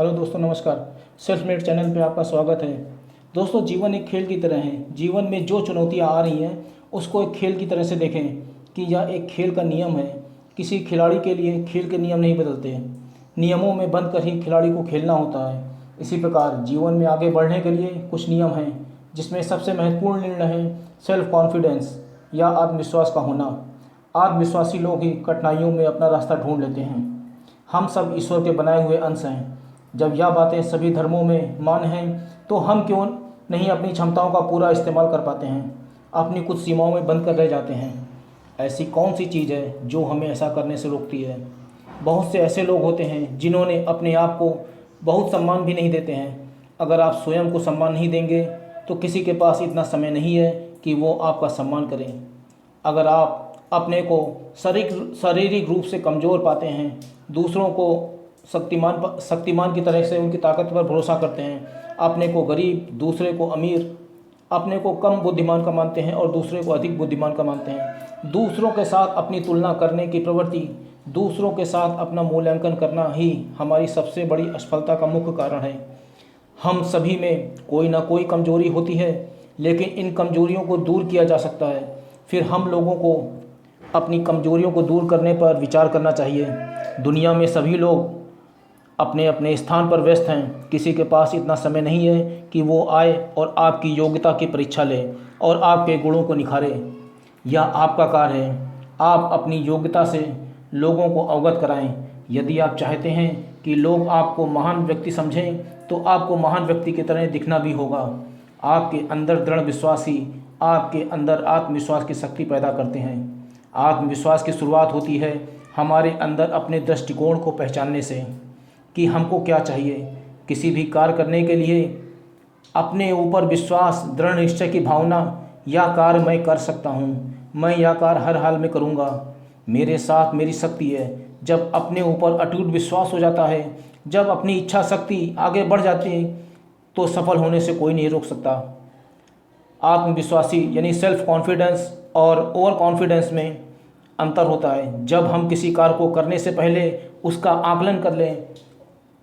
Hello दोस्तों, नमस्कार। Self made channel पे आपका स्वागत है। दोस्तों, जीवन एक खेल की तरह है। जीवन में जो चुनौतियां आ रही हैं उसको एक खेल की तरह से देखें कि यह एक खेल का नियम है। किसी खिलाड़ी के लिए खेल के नियम नहीं बदलते, नियमों में बंद कर ही खिलाड़ी को खेलना होता है। इसी प्रकार जीवन में आगे बढ़ने के लिए कुछ नियम हैं, जिसमें सबसे महत्वपूर्ण निर्णय है सेल्फ कॉन्फिडेंस या आत्मविश्वास का होना। आत्मविश्वासी लोग ही कठिनाइयों में अपना रास्ता ढूंढ लेते हैं। हम सब ईश्वर के बनाए हुए अंश हैं। जब यह बातें सभी धर्मों में मान्य हैं, तो हम क्यों नहीं अपनी क्षमताओं का पूरा इस्तेमाल कर पाते हैं, अपनी कुछ सीमाओं में बंद कर रह जाते हैं। ऐसी कौन सी चीज़ है जो हमें ऐसा करने से रोकती है? बहुत से ऐसे लोग होते हैं जिन्होंने अपने आप को बहुत सम्मान भी नहीं देते हैं। अगर आप स्वयं को सम्मान नहीं देंगे तो किसी के पास इतना समय नहीं है कि वो आपका सम्मान करें। अगर आप अपने को शारीरिक रूप से कमज़ोर पाते हैं, दूसरों को शक्तिमान की तरह से उनकी ताकत पर भरोसा करते हैं, अपने को गरीब, दूसरे को अमीर, अपने को कम बुद्धिमान का मानते हैं और दूसरे को अधिक बुद्धिमान का मानते हैं, दूसरों के साथ अपनी तुलना करने की प्रवृत्ति, दूसरों के साथ अपना मूल्यांकन करना ही हमारी सबसे बड़ी असफलता का मुख्य कारण है। हम सभी में कोई ना कोई कमजोरी होती है, लेकिन इन कमजोरियों को दूर किया जा सकता है। फिर हम लोगों को अपनी कमजोरियों को दूर करने पर विचार करना चाहिए। दुनिया में सभी लोग अपने अपने स्थान पर व्यस्त हैं। किसी के पास इतना समय नहीं है कि वो आए और आपकी योग्यता की परीक्षा ले और आपके गुणों को निखारे। यह आपका कार्य है। आप अपनी योग्यता से लोगों को अवगत कराएं। यदि आप चाहते हैं कि लोग आपको महान व्यक्ति समझें, तो आपको महान व्यक्ति की तरह दिखना भी होगा। आपके अंदर दृढ़ विश्वास ही आपके अंदर आत्मविश्वास की शक्ति पैदा करते हैं। आत्मविश्वास की शुरुआत होती है हमारे अंदर अपने दृष्टिकोण को पहचानने से कि हमको क्या चाहिए। किसी भी कार्य करने के लिए अपने ऊपर विश्वास, दृढ़ निश्चय की भावना, यह कार्य मैं कर सकता हूँ, मैं यह कार्य हर हाल में करूँगा, मेरे साथ मेरी शक्ति है। जब अपने ऊपर अटूट विश्वास हो जाता है, जब अपनी इच्छा शक्ति आगे बढ़ जाती है, तो सफल होने से कोई नहीं रोक सकता। आत्मविश्वासी यानी सेल्फ कॉन्फिडेंस और ओवर कॉन्फिडेंस में अंतर होता है। जब हम किसी कार्य को करने से पहले उसका आकलन कर लें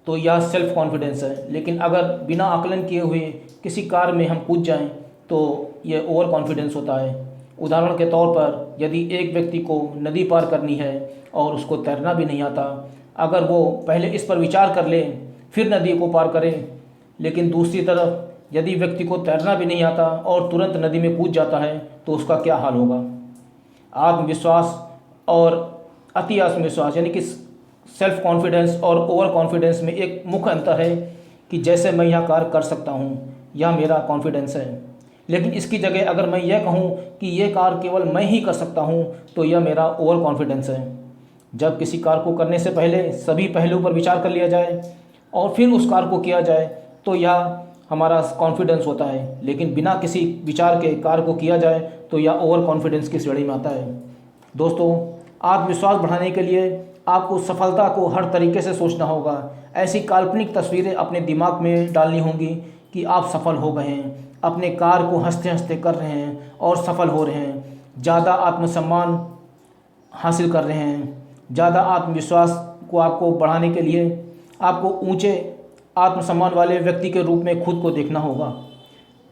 तो यह सेल्फ कॉन्फिडेंस है, लेकिन अगर बिना आकलन किए हुए किसी कार्य में हम कूद जाएं तो यह ओवर कॉन्फिडेंस होता है। उदाहरण के तौर पर, यदि एक व्यक्ति को नदी पार करनी है और उसको तैरना भी नहीं आता, अगर वो पहले इस पर विचार कर ले फिर नदी को पार करे, लेकिन दूसरी तरफ यदि व्यक्ति को तैरना भी नहीं आता और तुरंत नदी में कूद जाता है, तो उसका क्या हाल होगा। आत्मविश्वास और अति आत्मविश्वास यानी कि सेल्फ कॉन्फिडेंस और ओवर कॉन्फिडेंस में एक मुख्य अंतर है कि जैसे मैं यह कार्य कर सकता हूँ, यह मेरा कॉन्फिडेंस है, लेकिन इसकी जगह अगर मैं यह कहूँ कि यह कार्य केवल मैं ही कर सकता हूँ, तो यह मेरा ओवर कॉन्फिडेंस है। जब किसी कार्य को करने से पहले सभी पहलू पर विचार कर लिया जाए और फिर उस कार्य को किया जाए, तो यह हमारा कॉन्फिडेंस होता है, लेकिन बिना किसी विचार के कार्य को किया जाए तो यह ओवर कॉन्फिडेंस की श्रेणी में आता है। दोस्तों, आत्मविश्वास बढ़ाने के लिए आपको सफलता को हर तरीके से सोचना होगा। ऐसी काल्पनिक तस्वीरें अपने दिमाग में डालनी होंगी कि आप सफल हो गए हैं, अपने कार्य को हंसते हंसते कर रहे हैं और सफल हो रहे हैं, ज़्यादा आत्मसम्मान हासिल कर रहे हैं। ज़्यादा आत्मविश्वास को आपको बढ़ाने के लिए आपको ऊंचे आत्मसम्मान वाले व्यक्ति के रूप में खुद को देखना होगा।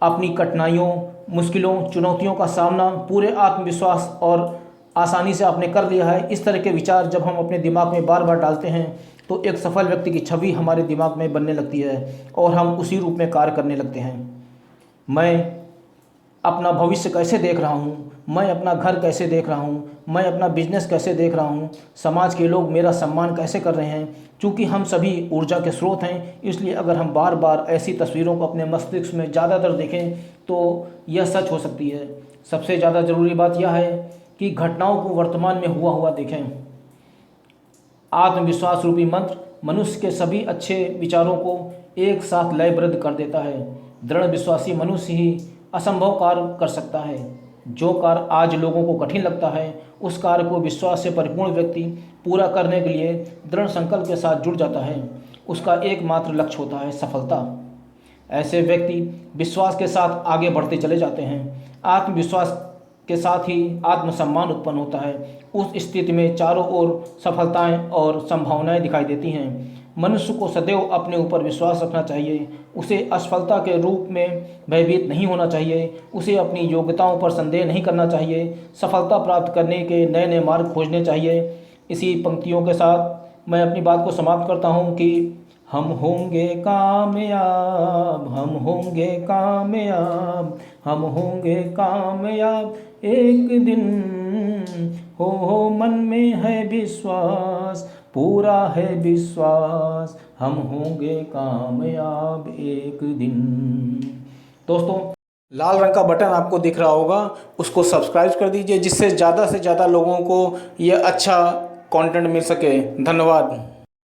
अपनी कठिनाइयों, मुश्किलों, चुनौतियों का सामना पूरे आत्मविश्वास और आसानी से आपने कर लिया है, इस तरह के विचार जब हम अपने दिमाग में बार बार डालते हैं तो एक सफल व्यक्ति की छवि हमारे दिमाग में बनने लगती है और हम उसी रूप में कार्य करने लगते हैं। मैं अपना भविष्य कैसे देख रहा हूँ, मैं अपना घर कैसे देख रहा हूँ, मैं अपना बिजनेस कैसे देख रहा हूँ, समाज के लोग मेरा सम्मान कैसे कर रहे हैं। चूँकि हम सभी ऊर्जा के स्रोत हैं, इसलिए अगर हम बार बार ऐसी तस्वीरों को अपने मस्तिष्क में ज़्यादातर देखें तो यह सच हो सकती है। सबसे ज़्यादा ज़रूरी बात यह है कि घटनाओं को वर्तमान में हुआ हुआ देखें। आत्मविश्वास रूपी मंत्र मनुष्य के सभी अच्छे विचारों को एक साथ लयबद्ध कर देता है। दृढ़ विश्वासी मनुष्य ही असंभव कार्य कर सकता है। जो कार्य आज लोगों को कठिन लगता है, उस कार्य को विश्वास से परिपूर्ण व्यक्ति पूरा करने के लिए दृढ़ संकल्प के साथ जुड़ जाता है। उसका एकमात्र लक्ष्य होता है सफलता। ऐसे व्यक्ति विश्वास के साथ आगे बढ़ते चले जाते हैं। आत्मविश्वास के साथ ही आत्मसम्मान उत्पन्न होता है। उस स्थिति में चारों ओर सफलताएं और संभावनाएं दिखाई देती हैं। मनुष्य को सदैव अपने ऊपर विश्वास रखना चाहिए। उसे असफलता के रूप में भयभीत नहीं होना चाहिए। उसे अपनी योग्यताओं पर संदेह नहीं करना चाहिए। सफलता प्राप्त करने के नए नए मार्ग खोजने चाहिए। इसी पंक्तियों के साथ मैं अपनी बात को समाप्त करता हूँ कि हम होंगे कामयाब, हम होंगे कामयाब, हम होंगे कामयाब एक दिन। हो मन में है विश्वास, पूरा है विश्वास, हम होंगे कामयाब एक दिन। दोस्तों, लाल रंग का बटन आपको दिख रहा होगा, उसको सब्सक्राइब कर दीजिए जिससे ज़्यादा से ज़्यादा लोगों को ये अच्छा कंटेंट मिल सके। धन्यवाद।